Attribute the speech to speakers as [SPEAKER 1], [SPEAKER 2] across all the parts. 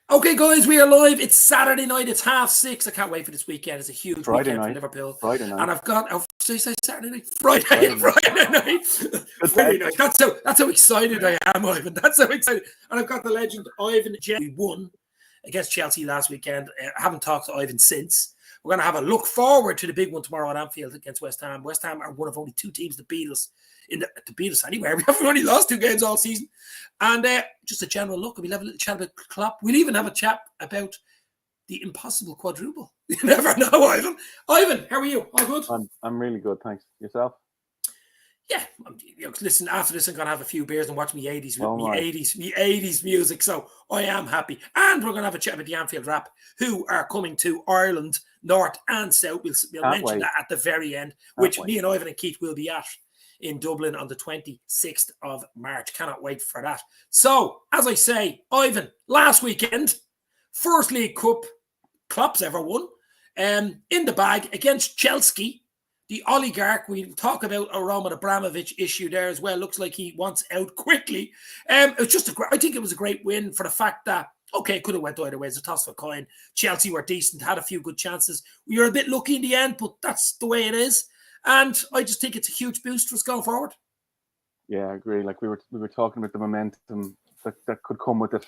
[SPEAKER 1] Okay, guys, we are live. It's Saturday night. It's 6:30. I can't wait for this weekend. It's a huge
[SPEAKER 2] Friday
[SPEAKER 1] weekend
[SPEAKER 2] night.
[SPEAKER 1] for Liverpool.
[SPEAKER 2] Friday night.
[SPEAKER 1] And I've got, did I say Saturday night? Friday night. Friday night. That's how excited I am, Ivan. That's how excited. And I've got the legend, Ivan. We won against Chelsea last weekend. I haven't talked to Ivan since. We're going to have a look forward to the big one tomorrow at Anfield against West Ham. West Ham are one of only two teams that beat us anywhere. We haven't only lost 2 games all season. And just a general look. We'll have a little chat about Klopp. We'll even have a chat about the impossible quadruple. You never know, Ivan. Ivan, how are you? All good?
[SPEAKER 2] I'm really good, thanks. Yourself?
[SPEAKER 1] Yeah. Listen, after this, I'm going to have a few beers and watch me 80s music. So I am happy. And we're going to have a chat about the Anfield Rap, who are coming to Ireland, North and South. We'll mention that at the very end, which me and Ivan and Keith will be at in Dublin on the 26th of March. Cannot wait for that. So, as I say, Ivan, last weekend, first League Cup Klopp's ever won, in the bag against Chelsea, the oligarch. We talk about a Roman Abramovich issue there as well. Looks like he wants out quickly. It was just I think it was a great win for the fact that, okay, it could have went either way. It's a toss of a coin. Chelsea were decent, had a few good chances. We were a bit lucky in the end, but that's the way it is. And I just think it's a huge boost for us going forward.
[SPEAKER 2] Yeah, I agree. Like we were talking about the momentum that could come with it.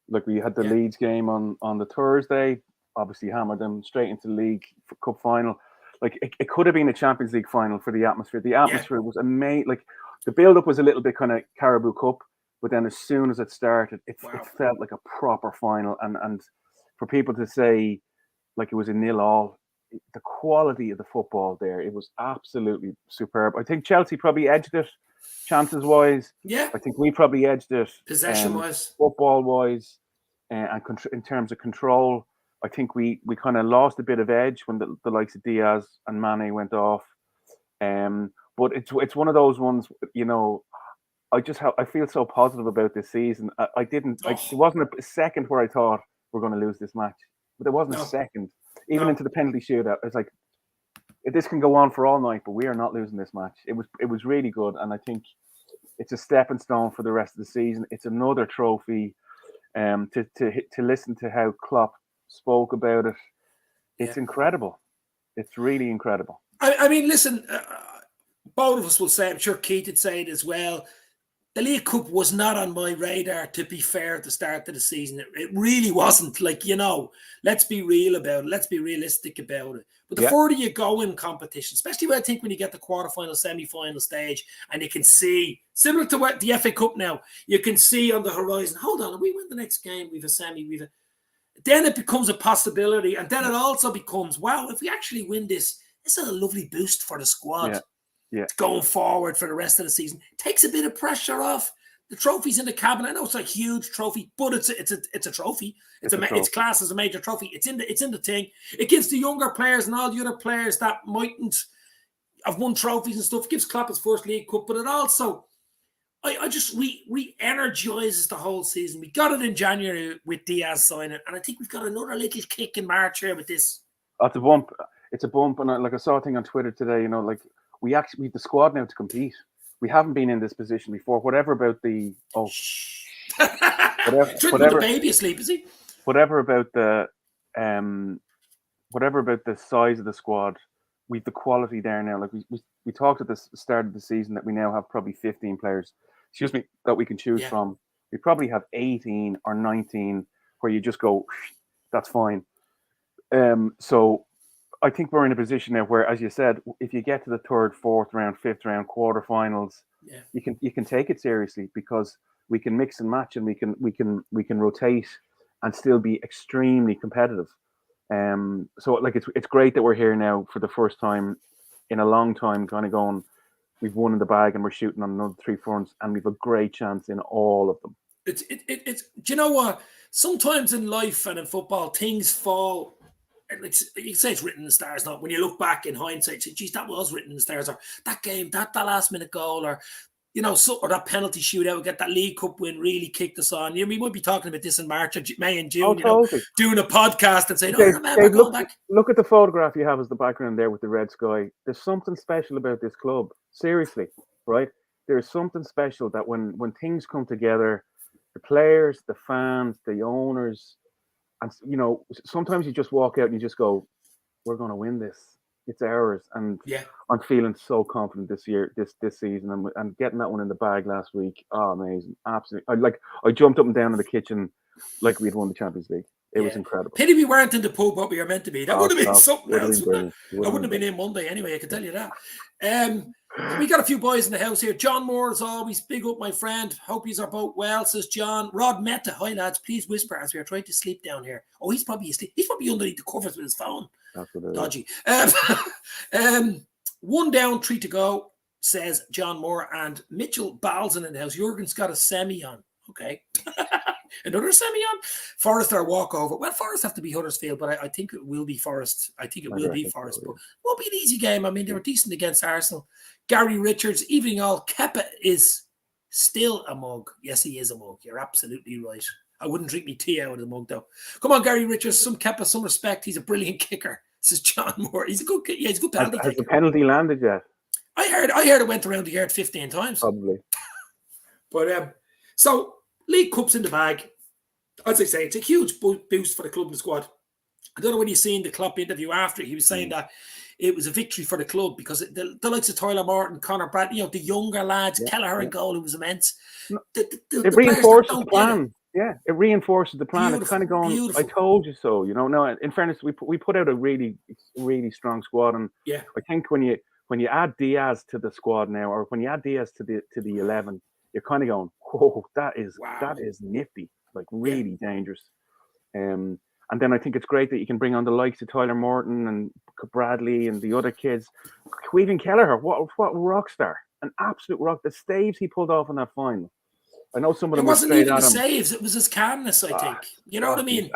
[SPEAKER 2] Like we had the Leeds game on the Thursday, obviously hammered them straight into the League Cup final. Like it could have been a Champions League final for the atmosphere. The atmosphere was amazing. Like the build-up was a little bit kind of Carabao Cup, but then as soon as it started, it felt like a proper final. And for people to say like it was a 0-0, the quality of the football there, it was absolutely superb. I think Chelsea probably edged it chances-wise.
[SPEAKER 1] Yeah.
[SPEAKER 2] I think we probably edged it
[SPEAKER 1] possession-wise,
[SPEAKER 2] football-wise, and in terms of control. I think we kind of lost a bit of edge when the likes of Diaz and Mane went off. But it's one of those ones, you know, I feel so positive about this season. There wasn't a second where I thought we're going to lose this match, but there wasn't a second. Even into the penalty shootout, it's like this can go on for all night, but we are not losing this match. It was really good, and I think it's a stepping stone for the rest of the season. It's another trophy. To listen to how Klopp spoke about it, it's incredible. It's really incredible.
[SPEAKER 1] I mean, listen, both of us will say, I'm sure Keith would say it as well, the League Cup was not on my radar, to be fair, at the start of the season. It really wasn't. Like, you know, let's be real about it. Let's be realistic about it. But the further you go in competition, especially when you get the quarterfinal, semi-final stage, and you can see, similar to what the FA Cup now, you can see on the horizon, hold on, if we win the next game, we've a semi, then it becomes a possibility. And then it also becomes, wow, if we actually win this, this is a lovely boost for the squad.
[SPEAKER 2] Yeah.
[SPEAKER 1] Going forward for the rest of the season. Takes a bit of pressure off. The trophy's in the cabinet. I know it's a huge trophy, but it's a trophy. It's classed as a major trophy. It's in the thing. It gives the younger players and all the other players that mightn't have won trophies and stuff. It gives Klopp his first League Cup, but it also I just re-energizes the whole season. We got it in January with Diaz signing, and I think we've got another little kick in March here with this.
[SPEAKER 2] It's a bump. It's a bump, and I saw a thing on Twitter today. You know, like. We have the squad now to compete. We haven't been in this position before. Whatever about the
[SPEAKER 1] whatever the baby asleep, is he?
[SPEAKER 2] Whatever about the size of the squad, we've the quality there now. Like we talked at the start of the season that we now have probably 15 players. That we can choose from. We probably have 18 or 19 where you just go, that's fine. So. I think we're in a position now where, as you said, if you get to the 3rd, 4th round, 5th round, quarterfinals, you can take it seriously because we can mix and match and we can rotate and still be extremely competitive. So like it's great that we're here now for the first time in a long time, kind of going. We've won in the bag and we're shooting on another 3 fronts, and we've a great chance in all of them.
[SPEAKER 1] It's. Do you know what? Sometimes in life and in football, things fall. You say it's written in the stars. Not when you look back in hindsight, say, geez, that was written in the stars, or that game, that last minute goal, or you know, or that penalty shootout, get that League Cup win really kicked us on. You know, we might be talking about this in March or May and June, totally. Doing a podcast and saying, "Oh, remember going back."
[SPEAKER 2] Look at the photograph you have as the background there with the red sky. There's something special about this club. Seriously, right? There's something special that when things come together, the players, the fans, the owners, And sometimes you just walk out and you just go, "We're going to win this. It's ours." And I'm feeling so confident this season, and getting that one in the bag last week. Oh, amazing! Absolutely. I jumped up and down in the kitchen like we'd won the Champions League. It was incredible.
[SPEAKER 1] Pity we weren't in the pub what we were meant to be. That would have been something else. I wouldn't have been in Monday anyway, I can tell you that. We got a few boys in the house here. John Moore, as always, big up, my friend. Hope you are both well, says John. Rod Meta, hi lads, please whisper as we are trying to sleep down here. Oh, he's probably asleep. He's probably underneath the covers with his phone.
[SPEAKER 2] That's what it
[SPEAKER 1] Dodgy. 1 down, 3 to go, says John Moore. And Mitchell Balzan in the house. Jurgen's got a semi on. Okay. Another semi on. Forest or walkover. Well, Forest have to be Huddersfield, but I think it will be Forest. I think it will be Forest, but it won't be an easy game. I mean, they were decent against Arsenal. Gary Richards, evening all. Kepa is still a mug. Yes, he is a mug. You're absolutely right. I wouldn't drink me tea out of the mug, though. Come on, Gary Richards. Some Kepa, some respect. He's a brilliant kicker. This is John Moore. He's a good penalty kicker.
[SPEAKER 2] Has the penalty landed yet?
[SPEAKER 1] I heard it went around the yard 15 times.
[SPEAKER 2] Probably.
[SPEAKER 1] But so League Cup's in the bag. As I say, it's a huge boost for the club and the squad. I don't know when you've seen the Klopp interview after. He was saying that it was a victory for the club because the likes of Tyler Morton, Connor Brad, the younger lads, Kelleher in goal, it was immense.
[SPEAKER 2] It reinforces the plan. Yeah, it reinforces the plan. It's kind of going, beautiful. I told you so. No, in fairness, we put out a really, really strong squad. And I think when you add Diaz to the squad now, or when you add Diaz to the 11, you're kind of going, whoa, that is nifty. Like really dangerous. And then I think it's great that you can bring on the likes of Tyler Morton and Bradley and the other kids. Even Kelleher, what rock star. An absolute rock. The staves he pulled off in that final. I know some of them
[SPEAKER 1] were straight at him. It wasn't even the saves, it was his calmness, I think. You know what I mean?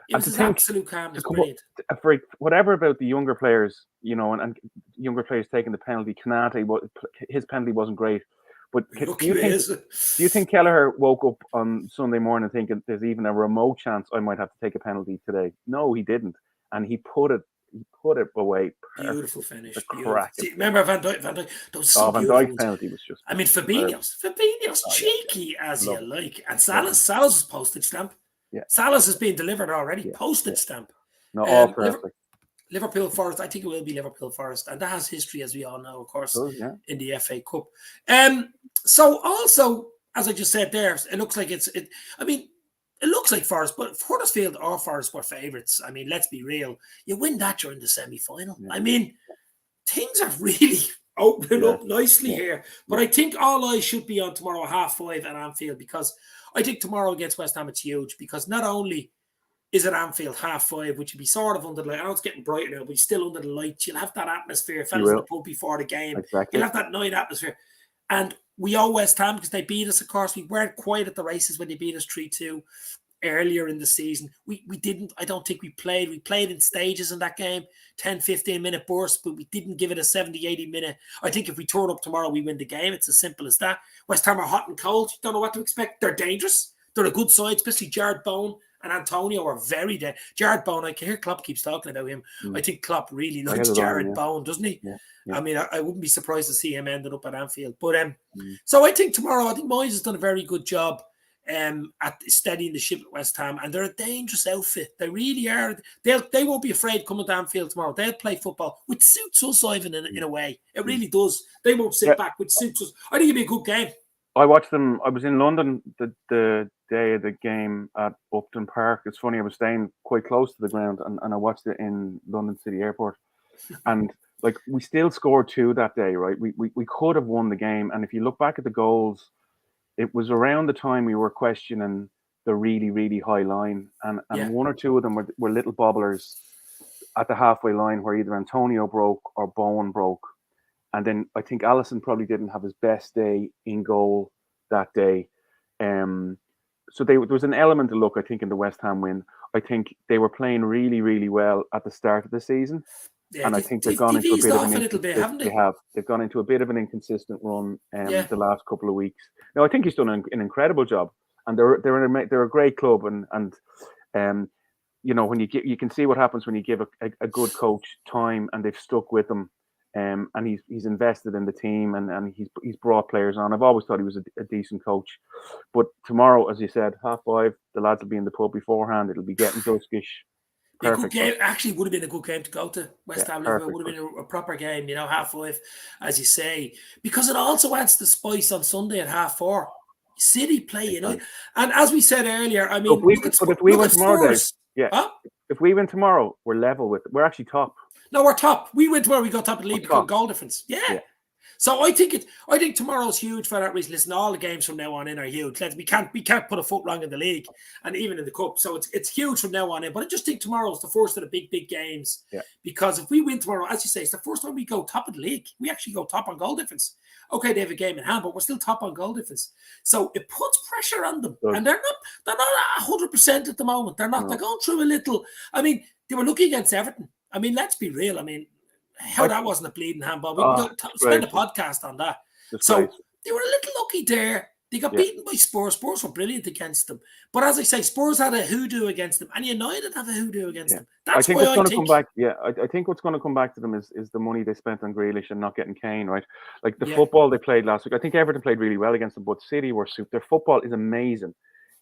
[SPEAKER 1] It was his absolute calmness. Brilliant.
[SPEAKER 2] For whatever about the younger players, and younger players taking the penalty, Konate, his penalty wasn't great. But do you think Kelleher woke up on Sunday morning thinking there's even a remote chance I might have to take a penalty today? No, he didn't, and he put it away.
[SPEAKER 1] Beautiful finish. Remember Van Dijk? Van
[SPEAKER 2] Dijk's penalty was just.
[SPEAKER 1] I mean, Fabinho's cheeky as you like, and Salah's was postage stamp.
[SPEAKER 2] Yeah,
[SPEAKER 1] Salah's has been delivered already. Postage stamp.
[SPEAKER 2] No, all perfect.
[SPEAKER 1] Liverpool Forest, I think it will be Liverpool Forest, and that has history, as we all know, of course, in the FA Cup. So also, as I just said there, it looks like it looks like Forest, but Huddersfield or Forest were favourites. I mean, let's be real. You win that during the semi-final. Yeah. I mean, things are really opening up nicely here. But I think all eyes should be on tomorrow, 5:30 at Anfield, because I think tomorrow against West Ham, it's huge, because not only is it Anfield 5:30, which would be sort of under the light. I know it's getting brighter now, but still under the lights. You'll have that atmosphere, fellas in the pub before the game.
[SPEAKER 2] Exactly.
[SPEAKER 1] You'll have that night atmosphere. And we owe West Ham because they beat us, of course. We weren't quite at the races when they beat us 3-2 earlier in the season. We didn't, I don't think we played. We played in stages in that game, 10, 15-minute bursts, but we didn't give it a 70, 80-minute. I think if we turn up tomorrow, we win the game. It's as simple as that. West Ham are hot and cold. You don't know what to expect. They're dangerous. They're a good side, especially Jared Bowen and Antonio are very dead. Jared Bowen, I can hear Klopp keeps talking about him. I think Klopp really likes Jared Bowen, doesn't he?
[SPEAKER 2] Yeah.
[SPEAKER 1] I mean, I wouldn't be surprised to see him ending up at Anfield. But so I think tomorrow, I think Moyes has done a very good job at steadying the ship at West Ham, and they're a dangerous outfit. They really are. They won't be afraid coming to Anfield tomorrow. They'll play football, which suits us, Ivan, in a way. It really does. They won't sit back, which suits us. I think it'll be a good game.
[SPEAKER 2] I watched them. I was in London the day of the game at Upton Park. It's funny, I was staying quite close to the ground, and I watched it in London City Airport. And like, we still scored 2 that day, right? We could have won the game. And if you look back at the goals, it was around the time we were questioning the really, really high line. And 1 or 2 of them were little bobblers at the halfway line where either Antonio broke or Bowen broke. And then I think Alisson probably didn't have his best day in goal that day. So there was an element to look, I think, in the West Ham win. I think they were playing really, really well at the start of the season. Yeah, and I think they've gone into a bit of They've gone into a bit of an inconsistent run the last couple of weeks. Now, I think he's done an incredible job, and they're a great club, and when you can see what happens when you give a good coach time, and they've stuck with them. and he's invested in the team, and he's brought players on. I've always thought he was a decent coach. But tomorrow, as you said, 5:30, the lads will be in the pub beforehand. It'll be getting duskish.
[SPEAKER 1] Be a good game. Actually, would have been a good game to go to. Westham Liverpool would have been a proper game, 5:30, as you say, because it also adds the spice on Sunday at 4:30. City play, and as we said earlier, I mean,
[SPEAKER 2] if we win tomorrow, Dave, if we win tomorrow, we're actually top.
[SPEAKER 1] No, we're top. We win tomorrow, we got top of the league because of goal difference. Yeah. So I think tomorrow's huge for that reason. Listen, all the games from now on in are huge. We can't put a foot wrong in the league and even in the cup. So it's huge from now on in. But I just think tomorrow's the first of the big games.
[SPEAKER 2] Yeah.
[SPEAKER 1] Because if we win tomorrow, as you say, it's the first time we go top of the league. We actually go top on goal difference. Okay, they have a game in hand, but we're still top on goal difference. So it puts pressure on them. And they're not 100% at the moment. They're not. No. They're going through a little. I mean, they were lucky against Everton. I mean, let's be real. I mean, how that wasn't a bleeding handball. We can spend a podcast on that. So they were a little lucky there. They got beaten by Spurs. Spurs were brilliant against them. But as I say, Spurs had a hoodoo against them, and United have a hoodoo against them. That's why I think
[SPEAKER 2] come back. Yeah, I think what's going to come back to them is the money they spent on Grealish and not getting Kane, right? Like the football they played last week. I think Everton played really well against them, but City were super. Their football is amazing.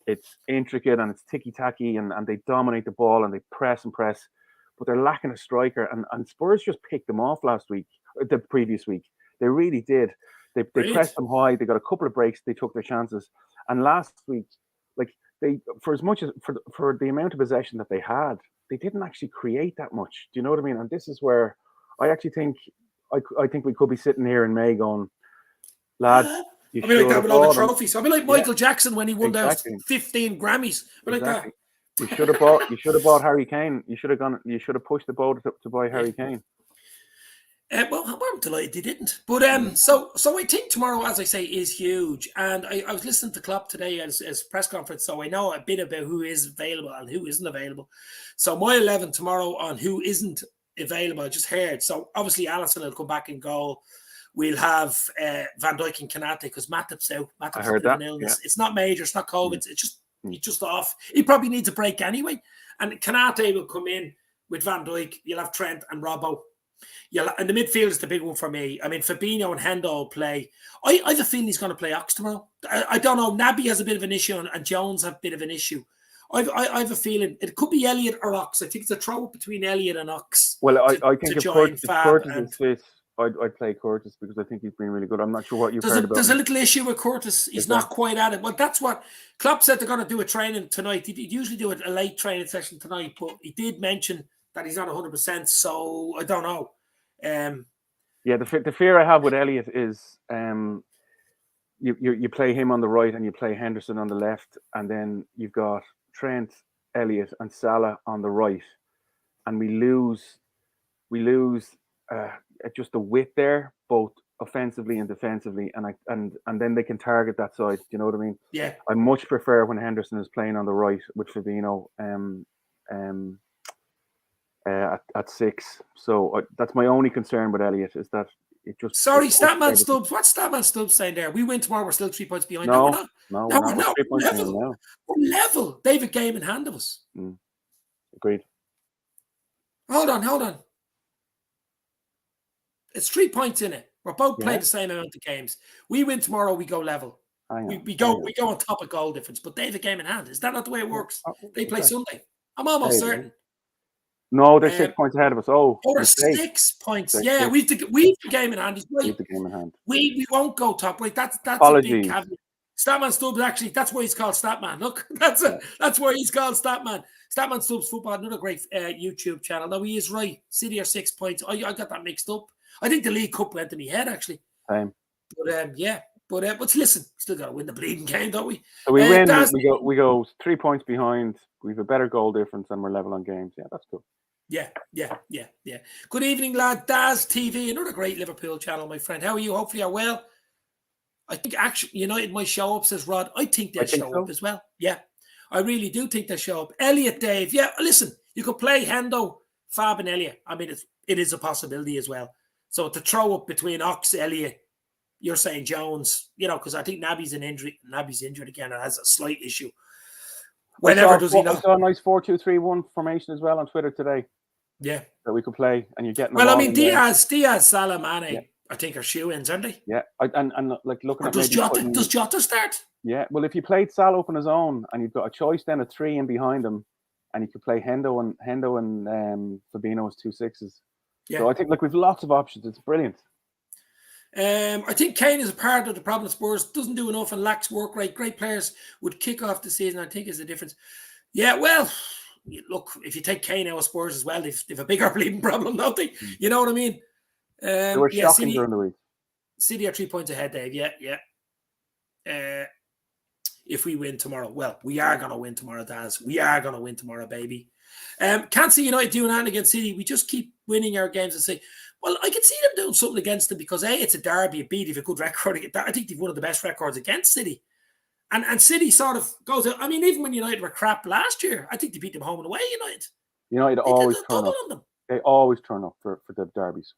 [SPEAKER 2] It's intricate and it's ticky-tacky, and they dominate the ball and they press and press. But they're lacking a striker, and Spurs just picked them off the previous week. They really did. They pressed them high. They got a couple of breaks. They took their chances. And last week, like for the amount of possession that they had, they didn't actually create that much. Do you know what I mean? And this is where I actually think I think we could be sitting here in May going, lads.
[SPEAKER 1] I mean, like that with all the trophies. I mean, like Michael Jackson when he won those 15 Grammys. Like that.
[SPEAKER 2] You should have bought Harry Kane. You should have pushed the boat to buy Harry Kane.
[SPEAKER 1] Well, I'm delighted they didn't. But so I think tomorrow, as I say, is huge. And I was listening to Klopp today as press conference, so I know a bit about who is available and who isn't available. So my 11 tomorrow on who isn't available, I just heard. So obviously Alisson will come back in goal. We'll have Van Dijk and Kanate because Matip's out. Matip's out with an illness. Yeah. It's not major. It's not COVID. He's just off. He probably needs a break anyway. And Kanate will come in with Van Dijk. You'll have Trent and Robbo. And the midfield is the big one for me. I mean, Fabinho and Hendo will play. I have a feeling he's going to play Ox tomorrow. I don't know. Naby has a bit of an issue and Jones have a bit of an issue. I have a feeling it could be Elliott or Ox. I think it's a throw between Elliott and Ox.
[SPEAKER 2] Well, I think if Curtis is fit, I'd play Curtis because I think he's been really good. I'm not sure what you've heard about.
[SPEAKER 1] There's a little issue with Curtis. He's not quite at it. Well, that's what Klopp said they're going to do a training tonight. He'd usually do a late training session tonight, but he did mention that he's not 100%. So I don't know.
[SPEAKER 2] The fear I have with Elliott is you play him on the right and you play Henderson on the left, and then you've got Trent, Elliott, and Salah on the right, and we lose just the width there, both offensively and defensively, and then they can target that side. Do you know what I mean?
[SPEAKER 1] Yeah.
[SPEAKER 2] I much prefer when Henderson is playing on the right with Fabinho at 6. So that's my only concern with Elliott is that it just.
[SPEAKER 1] Sorry, Statman Stubbs. What's Statman Stubbs saying there? We win tomorrow. We're still 3 points behind.
[SPEAKER 2] No,
[SPEAKER 1] we're not. We're level. We're level. They have a game in hand of us.
[SPEAKER 2] Agreed.
[SPEAKER 1] Hold on. It's 3 points in it. We're both playing the same amount of games. We win tomorrow, we go level. We go on top of goal difference, but they have a game in hand. Is that not the way it works? They play Sunday. I'm almost certain.
[SPEAKER 2] No, they're 6 points ahead of us.
[SPEAKER 1] They're 6 points. We've the game in hand. He's right.
[SPEAKER 2] We've the game in hand.
[SPEAKER 1] We won't go top. Right, that's a big caveat. Statman Stubbs, actually, that's why he's called Statman. Look, that's why he's called Statman. Statman Stubbs Football, another great YouTube channel. No, he is right. City are 6 points. I got that mixed up. I think the League Cup went to my head, actually. But but listen, still got to win the bleeding game, don't we?
[SPEAKER 2] So we win. We go 3 points behind. We have a better goal difference, and we're level on games. Yeah, that's cool.
[SPEAKER 1] Yeah. Good evening, lad. Daz TV, another great Liverpool channel, my friend. How are you? Hopefully, you're well. I think actually United might show up, says Rod. I think they'll show up as well. Yeah, I really do think they'll show up. Elliott, Dave. Yeah, listen, you could play Hendo, Fab, and Elliott. I mean, it is a possibility as well. So to throw up between Ox, Elliott, you're saying Jones, because I think Naby's injured again and has a slight issue. Whenever does he know?
[SPEAKER 2] I saw a nice 4-2-3-1 formation as well on Twitter today.
[SPEAKER 1] Yeah.
[SPEAKER 2] that we could play, and you're getting.
[SPEAKER 1] Well, I mean, Diaz, Salah, Mane, I think are shoe-ins, aren't they?
[SPEAKER 2] Yeah, and like looking at
[SPEAKER 1] does Jota start?
[SPEAKER 2] Yeah, well, if you played Salah up on his own, and you've got a choice then of 3 in behind him, and you could play Hendo and Fabinho as 2 6s. Yeah. So I think we've lots of options. It's brilliant.
[SPEAKER 1] I think Kane is a part of the problem. Spurs doesn't do enough and lacks work rate. Great players would kick off the season, I think, is the difference. Yeah, well, look, if you take Kane out of Spurs as well, they've a bigger bleeding problem, don't they? You know what I mean?
[SPEAKER 2] They were shocking during the week.
[SPEAKER 1] City are 3 points ahead, Dave. Yeah. If we win tomorrow, well, we are going to win tomorrow, Daz. We are going to win tomorrow, baby. Can't see United doing that against City. We just keep winning our games and say, well, I can see them doing something against them because, A, it's a derby, a beat, if a good record. I think they've one of the best records against City. And City sort of goes out. I mean, even when United were crap last year, I think they beat them home and away, United.
[SPEAKER 2] United always turn up. They always turn up for the derbies.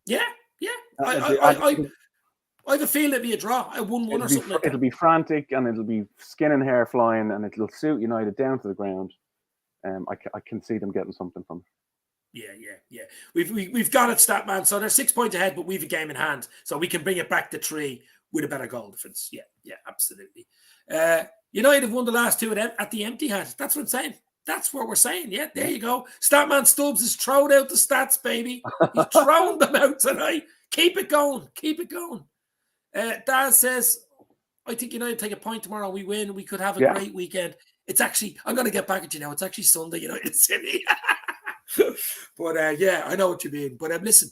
[SPEAKER 1] Yeah. I have a feeling it'll be a draw. I won one or something like that.
[SPEAKER 2] It'll be frantic and it'll be skin and hair flying and it'll suit United down to the ground. I can see them getting something from it.
[SPEAKER 1] Yeah. We've got it, Statman. So they're 6 points ahead, but we've a game in hand. So we can bring it back to 3 with a better goal difference. Yeah, absolutely. United have won the last 2 at the empty hat. That's what I'm saying. That's what we're saying. Yeah, there you go. Statman Stubbs has thrown out the stats, baby. He's thrown them out tonight. Keep it going. Daz says, I think United take a point tomorrow. We win. We could have a great weekend. It's actually, I'm going to get back at you now. It's actually Sunday, United City. But I know what you mean. But listen,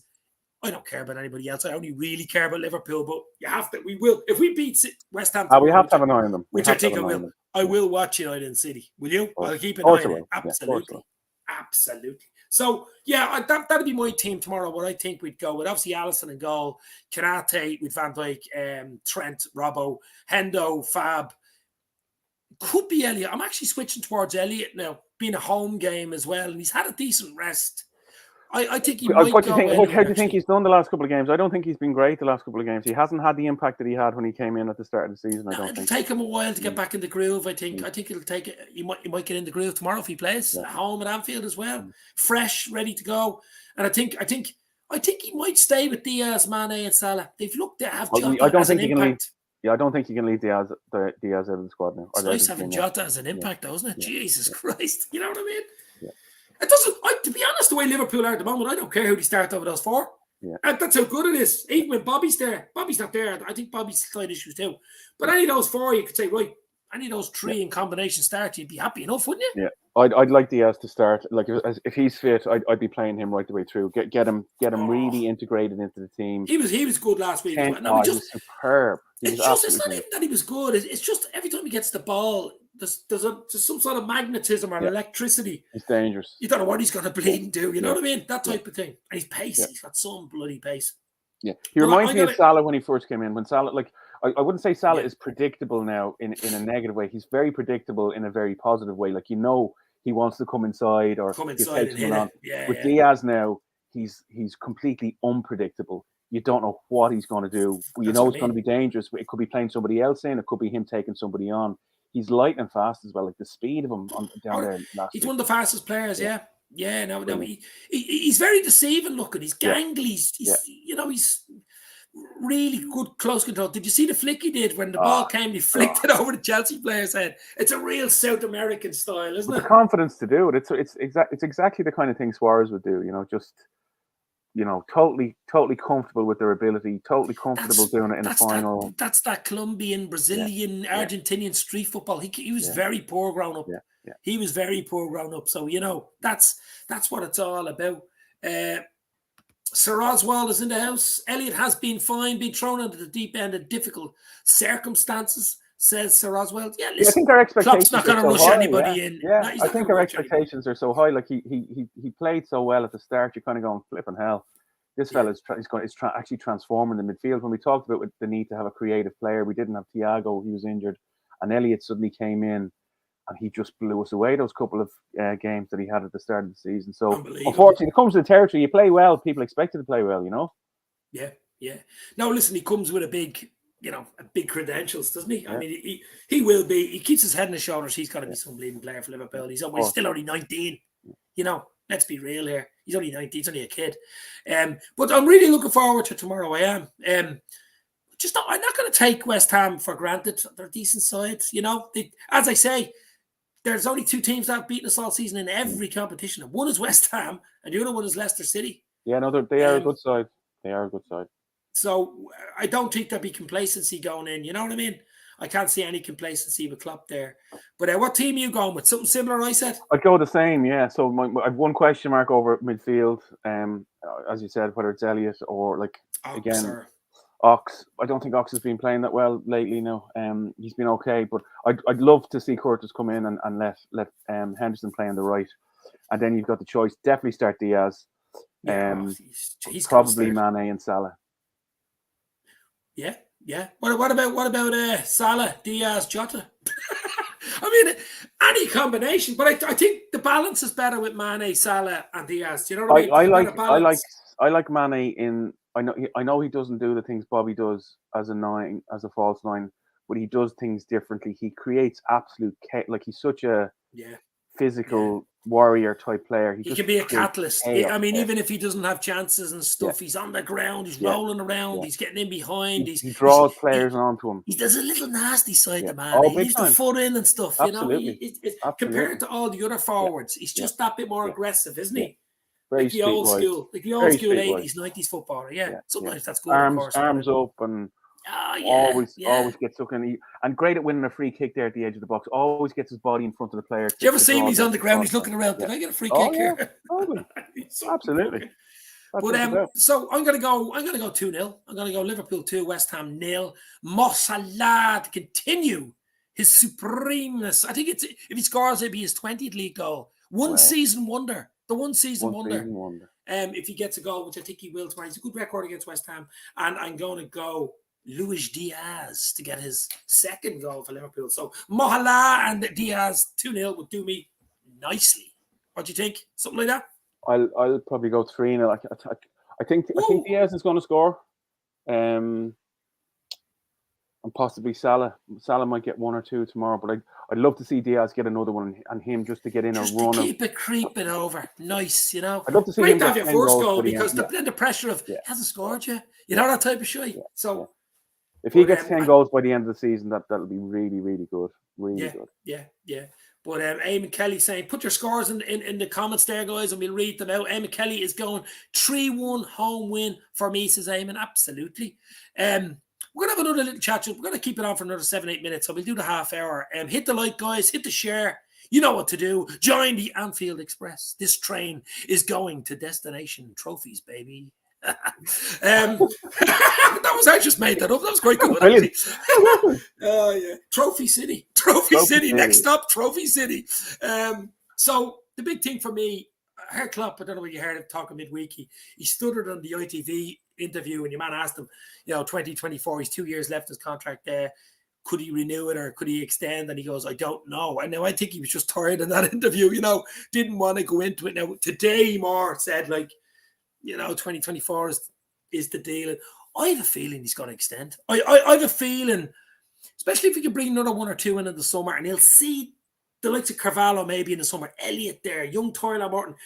[SPEAKER 1] I don't care about anybody else. I only really care about Liverpool. But you have to. We will. If we beat West Ham,
[SPEAKER 2] we have to have an eye on them.
[SPEAKER 1] Which I think I will. I will watch United in City. Will you? I'll keep an eye on it. Absolutely. Absolutely. So, that'd be my team tomorrow. What I think we'd go with, obviously, Alisson in goal, Kanate with Van Dijk, Trent, Robbo, Hendo, Fab. Could be Elliot. I'm actually switching towards Elliot now, being a home game as well, and he's had a decent rest. I think he might go.
[SPEAKER 2] How do you think he's done the last couple of games? I don't think he's been great the last couple of games. He hasn't had the impact that he had when he came in at the start of the season.
[SPEAKER 1] It'll take him a while to get back in the groove. I think it'll take it. He might get in the groove tomorrow if he plays at home at Anfield as well, fresh, ready to go. And I think he might stay with Diaz, Mane, and Salah. They've looked to have Jota as an impact.
[SPEAKER 2] I don't think you can leave Diaz out of the squad now.
[SPEAKER 1] It's nice having Jota as an impact, though, isn't it?
[SPEAKER 2] Yeah.
[SPEAKER 1] Jesus Christ, you know what I mean?
[SPEAKER 2] Yeah.
[SPEAKER 1] It doesn't. To be honest, the way Liverpool are at the moment, I don't care who they start over those 4.
[SPEAKER 2] Yeah.
[SPEAKER 1] And that's how good it is. Even when Bobby's there, Bobby's not there. I think Bobby's slight issues too. But any of those 4, you could say, right, any of those 3 in combination start, you'd be happy enough, wouldn't you?
[SPEAKER 2] Yeah, I'd like Diaz to start. Like if he's fit, I'd be playing him right the way through. Get him really integrated into the team.
[SPEAKER 1] He was good last week.
[SPEAKER 2] He was superb.
[SPEAKER 1] It's not even that he was good. It's just every time he gets the ball, there's some sort of magnetism or electricity.
[SPEAKER 2] It's dangerous.
[SPEAKER 1] You don't know what he's going to bleed and do. You know what I mean? That type of thing. And he's pace. He's got some bloody pace.
[SPEAKER 2] Yeah, he reminds me of Salah when he first came in. When Salah, I wouldn't say Salah is predictable now in a negative way. He's very predictable in a very positive way. Like, he wants to come inside or
[SPEAKER 1] and hit it.
[SPEAKER 2] With Diaz now, he's completely unpredictable. You don't know what he's going to do. It's going to be dangerous. It could be playing somebody else in. It could be him taking somebody on. He's light and fast as well. Like the speed of him down there.
[SPEAKER 1] He's one of the fastest players. Yeah. No, he's very deceiving looking. He's gangly. He's really good close control. Did you see the flick he did when the ball came? He flicked it over the Chelsea player's head. It's a real South American style, isn't it?
[SPEAKER 2] The confidence to do it. It's exactly the kind of thing Suarez would do. Totally comfortable with their ability. Totally comfortable doing it in a final.
[SPEAKER 1] That's that Colombian, Brazilian, Argentinian street football. He was very poor grown up.
[SPEAKER 2] Yeah.
[SPEAKER 1] He was very poor grown up. So that's what it's all about. Sir Oswald is in the house. Elliot has been fine, been thrown into the deep end of difficult circumstances, says Sir Oswald. Yeah, listen,
[SPEAKER 2] I think our expectations
[SPEAKER 1] Klopp's not going to rush anybody in.
[SPEAKER 2] Yeah, no, I think our expectations are so high. Like he played so well at the start. You're kind of going, flipping hell. This fella's actually transforming the midfield. When we talked about the need to have a creative player, we didn't have Thiago. He was injured, and Elliot suddenly came in. And he just blew us away those couple of games that he had at the start of the season. So, unfortunately, it comes to the territory. You play well, people expect you to play well,
[SPEAKER 1] Yeah. No, listen, he comes with a big credentials, doesn't he? Yeah. I mean, he will be. He keeps his head on his shoulders. He's got to be some bleeding player for Liverpool. He's still only 19. Let's be real here. He's only 19. He's only a kid. But I'm really looking forward to tomorrow. I am. I'm not going to take West Ham for granted. They're a decent side. As I say, there's only 2 teams that have beaten us all season in every competition. One is West Ham, and the other one is Leicester City.
[SPEAKER 2] Yeah, no, they are a good side. They are a good side.
[SPEAKER 1] So I don't think there'll be complacency going in. You know what I mean? I can't see any complacency with Klopp there. But what team are you going with? Something similar, I said?
[SPEAKER 2] I'd go the same, yeah. So I have one question mark over midfield. As you said, whether it's Elliott or Ox. I don't think Ox has been playing that well lately. No, he's been okay, but I'd love to see Curtis come in and let Henderson play on the right, and then you've got the choice. Definitely start Diaz. He's probably Mane and Salah.
[SPEAKER 1] Yeah. What about Salah, Diaz, Jota? I mean, any combination, but I think the balance is better with Mane, Salah, and Diaz. You know what I mean?
[SPEAKER 2] I like Mane in. I know he doesn't do the things Bobby does as a false 9, but he does things differently. He creates absolute he's such a physical warrior type player.
[SPEAKER 1] He can be a catalyst. Even if he doesn't have chances and stuff, he's on the ground, he's rolling around, he's getting in behind.
[SPEAKER 2] He draws players onto him.
[SPEAKER 1] There's a little nasty side to man. He needs to foot in and stuff.
[SPEAKER 2] Absolutely.
[SPEAKER 1] Compared to all the other forwards, he's just that bit more aggressive, isn't he?
[SPEAKER 2] Very
[SPEAKER 1] like the old school 80s, 90s footballer. Yeah. Sometimes that's good.
[SPEAKER 2] Arms up and always gets stuck in. And great at winning a free kick there at the edge of the box. Always gets his body in front of the player.
[SPEAKER 1] Do you ever see him? He's on the ground. He's looking around. Did I get a free kick here?
[SPEAKER 2] Absolutely.
[SPEAKER 1] But so I'm gonna go 2-0. I'm gonna go Liverpool 2, West Ham 0. Mo Salah to continue his supremeness. I think if he scores, it'll be his 20th league goal. Season wonder. The one season wonder. If he gets a goal, which I think he will tomorrow, he's a good record against West Ham. And I'm going to go Luis Diaz to get his 2nd goal for Liverpool. So Mohala and Diaz 2-0 would do me nicely. What do you think? Something like that?
[SPEAKER 2] I'll probably go 3-0. I think Diaz is going to score. And possibly Salah. Salah might get 1 or 2 tomorrow, but I'd love to see Diaz get another one and him just to get in
[SPEAKER 1] just
[SPEAKER 2] a run.
[SPEAKER 1] Keep it creeping over. Nice, I'd
[SPEAKER 2] love to see him
[SPEAKER 1] have your first goal because then the pressure of he hasn't scored yet. That type of shit. So
[SPEAKER 2] if he gets 10 goals by the end of the season, that'll be really, really good. Really good.
[SPEAKER 1] Yeah. But Eamon Kelly saying, put your scores in the comments there, guys, and we'll read them out. Eamon Kelly is going 3-1 home win for me, says Eamon. Absolutely. We're going to have another little chat. We're going to keep it on for another 7-8 minutes. So we'll do the half hour. Hit the like, guys. Hit the share. You know what to do. Join the Anfield Express. This train is going to destination trophies, baby. That was, I just made that up. That was quite good.
[SPEAKER 2] Brilliant.
[SPEAKER 1] Trophy City. Trophy City. Next up, Trophy City. So the big thing for me, I heard Klopp, I don't know what you heard him talking midweek. He stuttered on the ITV interview and your man asked him, 2024, he's 2 years left his contract there. Could he renew it or could he extend? And he goes, I don't know. And now I think he was just tired in that interview, didn't want to go into it. Now, today, Moore said, 2024 is the deal. And I have a feeling he's going to extend. I have a feeling, especially if he can bring another 1 or 2 in the summer, and he'll see the likes of Carvalho maybe in the summer, Elliott there, young Tyler Morton.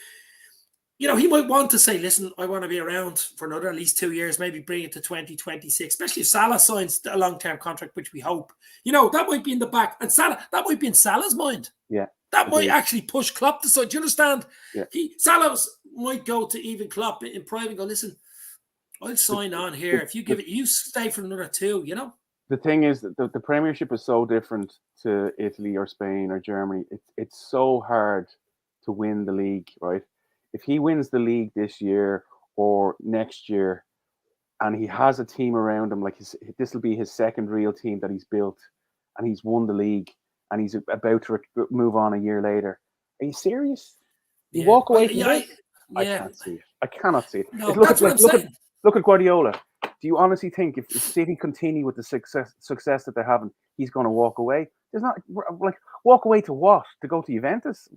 [SPEAKER 1] He might want to say, listen, I want to be around for another at least 2 years, maybe bring it to 2026, especially if Salah signs a long-term contract, which we hope. That might be in the back. And Salah, that might be in Salah's mind.
[SPEAKER 2] Yeah.
[SPEAKER 1] That might actually push Klopp to side. Do you understand?
[SPEAKER 2] Yeah.
[SPEAKER 1] Salah might go to even Klopp in private and go, listen, I'll sign on here. If you give it, you stay for another 2,
[SPEAKER 2] The thing is that the Premiership is so different to Italy or Spain or Germany. It's so hard to win the league, right? If he wins the league this year or next year, and he has a team around him, this will be his 2nd real team that he's built, and he's won the league, and he's about to move on a year later. Are you serious? You walk away from this? I can't see it. I cannot see it.
[SPEAKER 1] No, look
[SPEAKER 2] at Guardiola. Do you honestly think if City continue with the success that they're having, he's going to walk away? There's not walk away to what? To go to Juventus?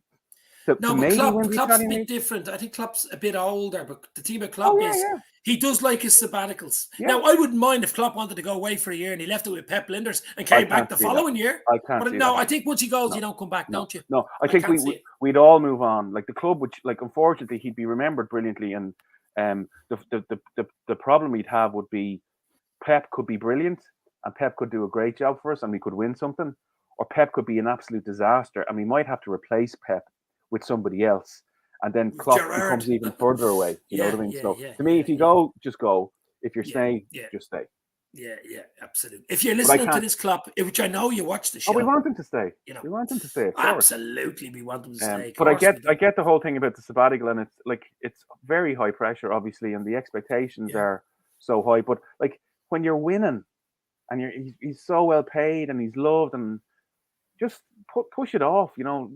[SPEAKER 1] No, but
[SPEAKER 2] maybe win the
[SPEAKER 1] Klopp's a
[SPEAKER 2] Italian
[SPEAKER 1] bit
[SPEAKER 2] league.
[SPEAKER 1] different. I think Klopp's a bit older, but the thing about Klopp is
[SPEAKER 2] yeah.
[SPEAKER 1] he does like his sabbaticals.
[SPEAKER 2] Yeah.
[SPEAKER 1] Now, I wouldn't mind if Klopp wanted to go away for a year and he left it with Pep Linders and came back the following year.
[SPEAKER 2] I can't
[SPEAKER 1] but
[SPEAKER 2] see
[SPEAKER 1] no,
[SPEAKER 2] that.
[SPEAKER 1] I think once he goes, you don't come back, don't you?
[SPEAKER 2] No, I think we'd all move on. Like the club, which like unfortunately he'd be remembered brilliantly, and the problem we'd have would be Pep could be brilliant and Pep could do a great job for us and we could win something, or Pep could be an absolute disaster and we might have to replace Pep with somebody else, and then Klopp becomes even further away. You know what I mean? So to me, if you go, just go. If you're staying, just stay.
[SPEAKER 1] Yeah, absolutely. If you're listening to this Klopp, which I know you watch the show,
[SPEAKER 2] we want him to stay. We want him to stay. Of course.
[SPEAKER 1] Absolutely, we want him to stay.
[SPEAKER 2] But I get the whole thing about the sabbatical, and it's very high pressure, obviously, and the expectations are so high. But like when you're winning, and he's so well paid and he's loved, and just push it off. You know,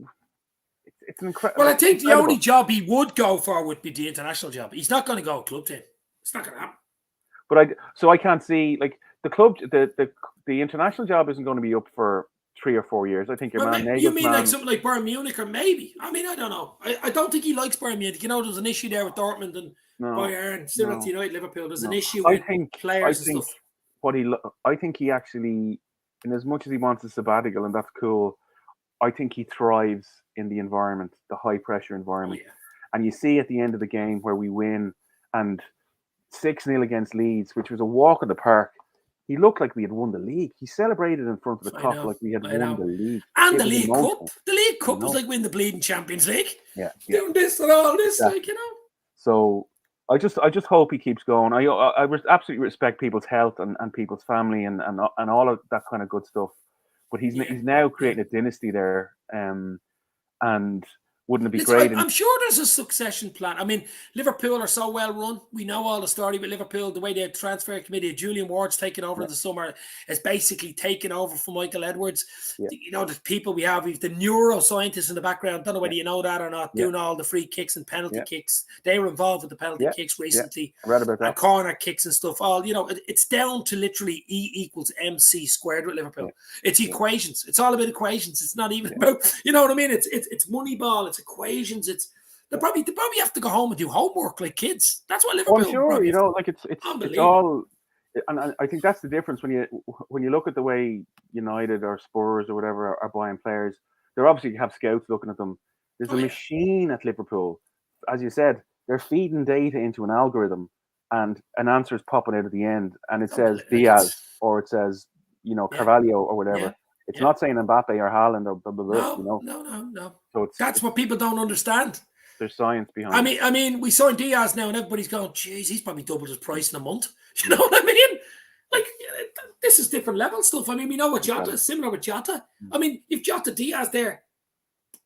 [SPEAKER 2] it's an incredible.
[SPEAKER 1] Well, I think the only job he would go for would be the international job. He's not going to go club team. It's not going to happen.
[SPEAKER 2] But I can't see like the club, the international job isn't going to be up for 3 or 4 years. I think your man.
[SPEAKER 1] You mean like something like Bayern Munich, or maybe? I mean, I don't know. I don't think he likes Bayern Munich. You know, there's an issue there with Dortmund and Bayern. Similar to United, Liverpool. There's an issue with players and stuff.
[SPEAKER 2] I think he actually, in as much as he wants a sabbatical, and that's cool, I think he thrives in the environment, the high pressure environment. And you see at the end of the game where we win and 6-0 against Leeds, which was a walk in the park. He looked like we had won the league. He celebrated in front of the Kop like we had won the league.
[SPEAKER 1] And the League Cup. The League Cup was like winning the bleeding Champions League. Doing this and all this, like, you know.
[SPEAKER 2] So I just hope he keeps going. I absolutely respect people's health and people's family and all of that kind of good stuff. But he's now creating a dynasty there. And wouldn't it be great?
[SPEAKER 1] I'm sure there's a succession plan. I mean, Liverpool are so well run. We know all the story with Liverpool, the way the transfer committee, Julian Ward's taken over in the summer, is basically taken over from Michael Edwards. You know, the people we have the neuroscientists in the background, don't know whether you know that or not, doing all the free kicks and penalty kicks. They were involved with the penalty kicks recently.
[SPEAKER 2] I read about that.
[SPEAKER 1] And corner kicks and stuff. All, you know, it's down to literally E=MC squared with Liverpool. It's equations. It's all about equations. It's not even about, you know what I mean? It's money ball. It's equations. They probably have to go home and do homework like kids. That's what Liverpool.
[SPEAKER 2] I'm sure, you know, like it's all, and I think that's the difference when you look at the way United or Spurs or whatever are buying players. They obviously have scouts looking at them. There's a machine at Liverpool, as you said. They're feeding data into an algorithm, and an answer is popping out at the end, and it says Diaz or it says Carvalho or whatever. It's not saying Mbappe or Haaland or blah, blah, blah,
[SPEAKER 1] No.
[SPEAKER 2] So
[SPEAKER 1] that's what people don't understand.
[SPEAKER 2] There's science behind
[SPEAKER 1] it. I mean, we saw Diaz now and everybody's going, geez, he's probably doubled his price in a month. You know what I mean? Like, this is different level stuff. I mean, we know what Jota is similar with Jota. I mean, if Jota Diaz there,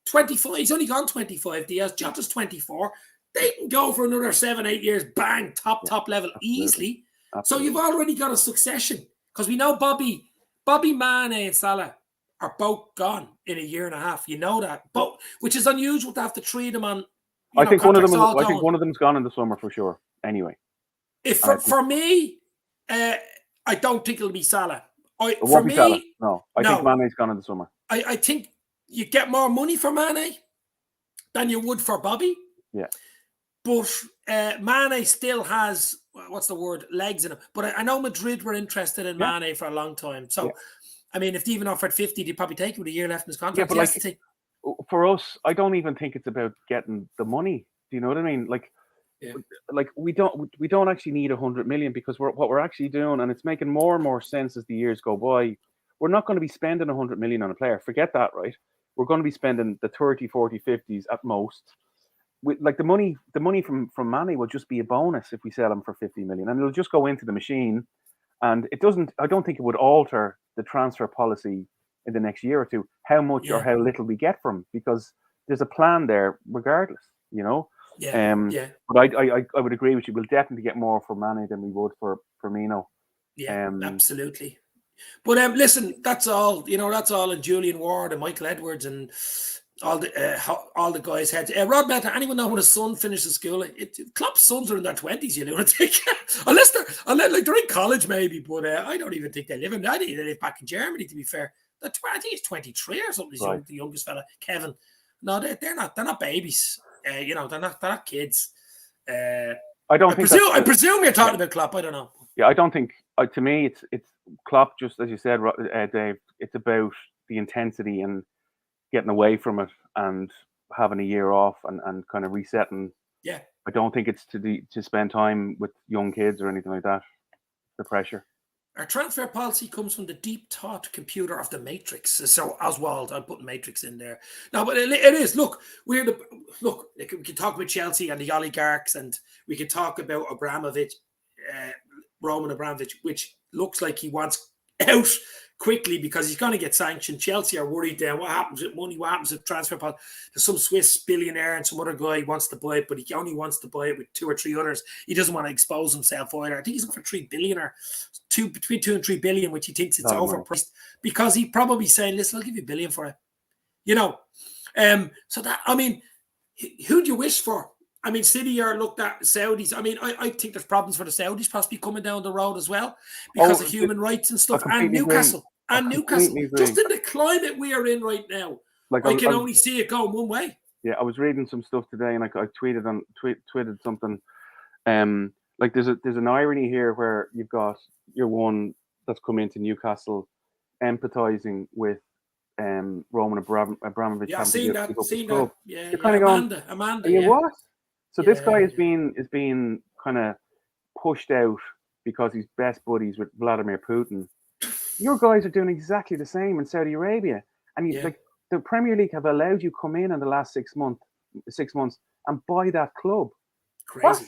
[SPEAKER 1] 25, he's only gone 25, Diaz. Jota's 24. They can go for another 7-8 years, bang, top level easily. So you've already got a succession. Because we know Bobby, Mane and Salah are both gone in a year and a half. You know that, but which is unusual to have to treat them on.
[SPEAKER 2] I think one of them's gone in the summer for sure. Anyway,
[SPEAKER 1] for me, I don't think it'll be Salah.
[SPEAKER 2] Salah. No, I think Mane's gone in the summer.
[SPEAKER 1] I think you get more money for Mane than you would for Bobby.
[SPEAKER 2] Yeah,
[SPEAKER 1] but Mane still has legs in him. But I know Madrid were interested in Mane for a long time. So, I mean, if they even offered 50, they'd probably take it with a year left in his contract.
[SPEAKER 2] Yeah, but for us, I don't even think it's about getting the money. Do you know what I mean? Like we don't actually need 100 million because what we're actually doing, and it's making more and more sense as the years go by. We're not going to be spending 100 million on a player. Forget that, right? We're going to be spending the 30, 40, 50s at most. Like the money from Mane will just be a bonus if we sell him for 50 million, and it'll just go into the machine. And it doesn't. I don't think it would alter the transfer policy in the next year or two, how much or how little we get from, because there's a plan there regardless, you know. But I would agree with you. We'll definitely get more for Mane than we would for Firmino.
[SPEAKER 1] Yeah, absolutely. But listen, that's all. You know, that's all in Julian Ward and Michael Edwards and all the guys' heads. Rod Meta, anyone know when his son finishes school? Klopp's sons are in their 20s, you lunatic. unless they're in college maybe, but I don't even think they live in. I think they live back in Germany. To be fair, I think he's 23 or something. He's the youngest fella, Kevin. No, they're not. They're not babies. You know, they're not kids.
[SPEAKER 2] I don't think.
[SPEAKER 1] I presume you're talking about Klopp. I don't know.
[SPEAKER 2] Yeah, I don't think. To me, it's Klopp. Just as you said, Dave. It's about the intensity and getting away from it and having a year off and kind of resetting.
[SPEAKER 1] Yeah.
[SPEAKER 2] I don't think it's to spend time with young kids or anything like that. The pressure.
[SPEAKER 1] Our transfer policy comes from the deep thought computer of the Matrix. So Oswald, I'm putting Matrix in there. No, but it is. Look, we can talk about Chelsea and the oligarchs, and we can talk about Abramovich, Roman Abramovich, which looks like he wants out quickly because he's going to get sanctioned. Chelsea are worried then. What happens with money? What happens with transfer policy? There's some Swiss billionaire and some other guy wants to buy it, but he only wants to buy it with 2 or 3 others. He doesn't want to expose himself either. I think he's looking for 3 billion or between 2 and 3 billion, which he thinks it's overpriced because he probably saying, listen, I'll give you $1 billion for it. You know, so that, I mean, who do you wish for? I mean, City are looked at Saudis. I mean, I think there's problems for the Saudis possibly coming down the road as well because of human rights and stuff. And Newcastle. Just in the climate we are in right now, like I can only see it going one way.
[SPEAKER 2] Yeah, I was reading some stuff today, and I tweeted something. Like there's an irony here where you've got your one that's come into Newcastle, empathizing with Roman Abramovich.
[SPEAKER 1] Yeah, seen that. Yeah,
[SPEAKER 2] you're kind of going,
[SPEAKER 1] Amanda.
[SPEAKER 2] Yeah. What? So this guy is being kind of pushed out because he's best buddies with Vladimir Putin. Your guys are doing exactly the same in Saudi Arabia, and like the Premier League have allowed you come in the last 6 months and buy that club.
[SPEAKER 1] Crazy.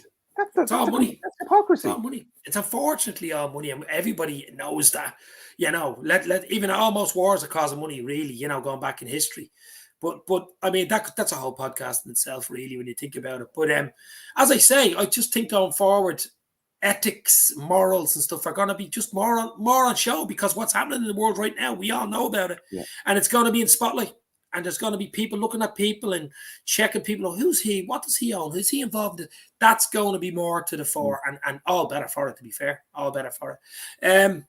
[SPEAKER 2] That's all money. That's hypocrisy.
[SPEAKER 1] It's all money. It's unfortunately all money, and everybody knows that. You know, let even almost wars are causing money. Really, you know, going back in history. But I mean that's a whole podcast in itself, really, when you think about it. But as I say, I just think going forward, ethics, morals, and stuff are going to be just more on show because what's happening in the world right now, we all know about it, and it's going to be in spotlight. And there's going to be people looking at people and checking people. Who's he? What does he own? Is he involved in? That's going to be more to the fore, and all better for it. To be fair, all better for it.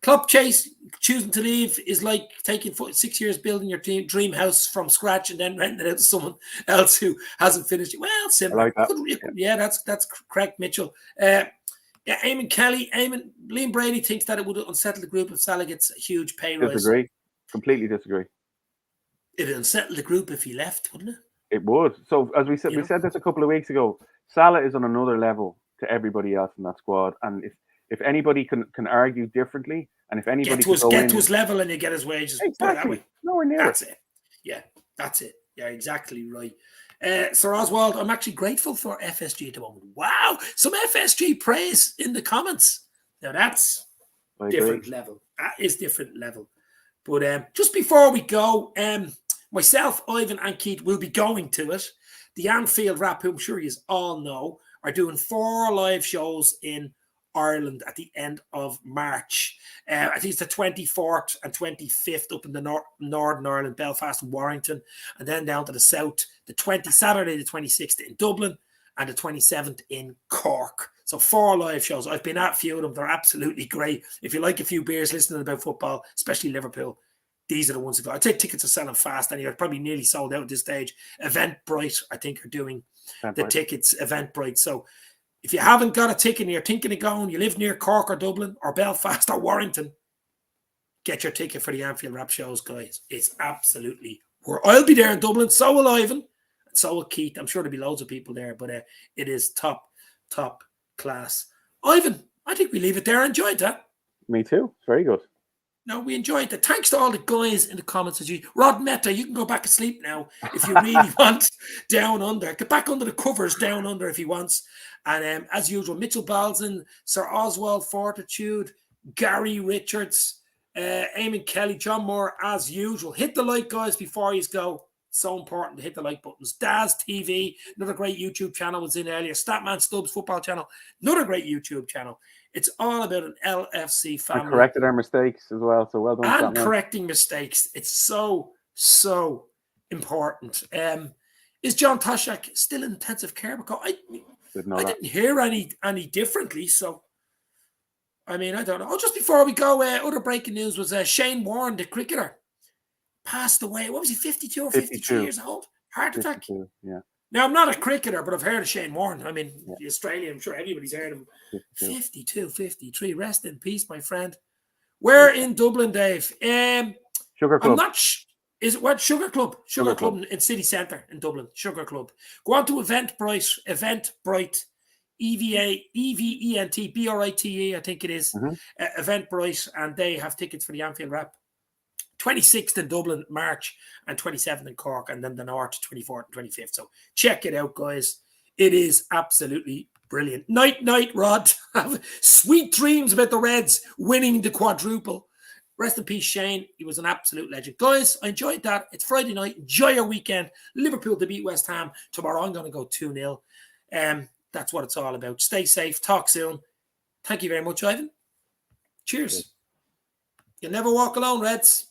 [SPEAKER 1] Klopp choosing to leave is like taking 6 years building your dream house from scratch and then renting it out to someone else who hasn't finished it. Well, simple.
[SPEAKER 2] I like that.
[SPEAKER 1] Yeah, that's correct, Mitchell. Eamon Kelly, Liam Brady thinks that it would unsettle the group if Salah gets a huge pay rise.
[SPEAKER 2] Disagree. Completely disagree.
[SPEAKER 1] It'd unsettle the group if he left, wouldn't it?
[SPEAKER 2] It would. So as we said, said this a couple of weeks ago. Salah is on another level to everybody else in that squad, and if anybody can argue differently, and if anybody
[SPEAKER 1] get to his level and you get his wages,
[SPEAKER 2] exactly, nowhere near.
[SPEAKER 1] That's it. Yeah, that's it. Yeah, exactly right. Sir Oswald, I'm actually grateful for FSG at the moment. Wow, some FSG praise in the comments. Now that's different level. That is different level. But just before we go, myself, Ivan, and Keith will be going to it. The Anfield Wrap, who I'm sure you all know, are doing 4 live shows in Ireland at the end of March. I think it's the 24th and 25th up in the Northern Ireland, Belfast and Warrington, and then down to the south, Saturday the 26th in Dublin, and the 27th in Cork. So 4 live shows. I've been at a few of them. They're absolutely great. If you like a few beers listening about football, especially Liverpool, these are the ones to go. I'd say tickets are selling fast anyway. Probably nearly sold out at this stage. Eventbrite, I think, are doing the tickets, Eventbrite. So if you haven't got a ticket and you're thinking of going, you live near Cork or Dublin or Belfast or Warrington, get your ticket for the Anfield Wrap shows, guys. It's absolutely I'll be there in Dublin. So will Ivan. And so will Keith. I'm sure there'll be loads of people there, but it is top class. Ivan, I think we leave it there. I enjoyed that. Me too. It's very good. No, we enjoyed that. Thanks to all the guys in the comments. Rod Meta, you can go back to sleep now if you really want. Down under. Get back under the covers, down under if he wants. And as usual, Mitchell Balzan, Sir Oswald Fortitude, Gary Richards, Eamon Kelly, John Moore, as usual. Hit the like, guys, before you go. So important to hit the like buttons. Daz TV, another great YouTube channel, was in earlier. Statman Stubbs football channel, another great YouTube channel. It's all about an LFC family. And corrected our mistakes as well. So well done. And Statman. Correcting mistakes. It's so important. Is John Toshak still in intensive care? Because I didn't hear any differently. So, I mean, I don't know. Oh, just before we go, other breaking news was Shane Warne, the cricketer, passed away. What was he, 52 or 53 years old? Heart attack.
[SPEAKER 2] Yeah.
[SPEAKER 1] Now, I'm not a cricketer, but I've heard of Shane Warne. I mean, the Australian, I'm sure everybody's heard of him. 52, 53. Rest in peace, my friend. Where in Dublin, Dave?
[SPEAKER 2] Sugar Club.
[SPEAKER 1] I'm not... Is it what? Sugar Club? Sugar Club in City Centre in Dublin. Sugar Club. Go on to Eventbrite, EVENT, I think it is. Eventbrite, and they have tickets for the Anfield Rap. 26th in Dublin, March, and 27th in Cork, and then the North, 24th and 25th. So check it out, guys. It is absolutely brilliant. Night, Rod. Have sweet dreams about the Reds winning the quadruple. Rest in peace, Shane. He was an absolute legend. Guys, I enjoyed that. It's Friday night. Enjoy your weekend. Liverpool to beat West Ham. Tomorrow I'm going to go 2-0. That's what it's all about. Stay safe. Talk soon. Thank you very much, Ivan. Cheers. You'll never walk alone, Reds.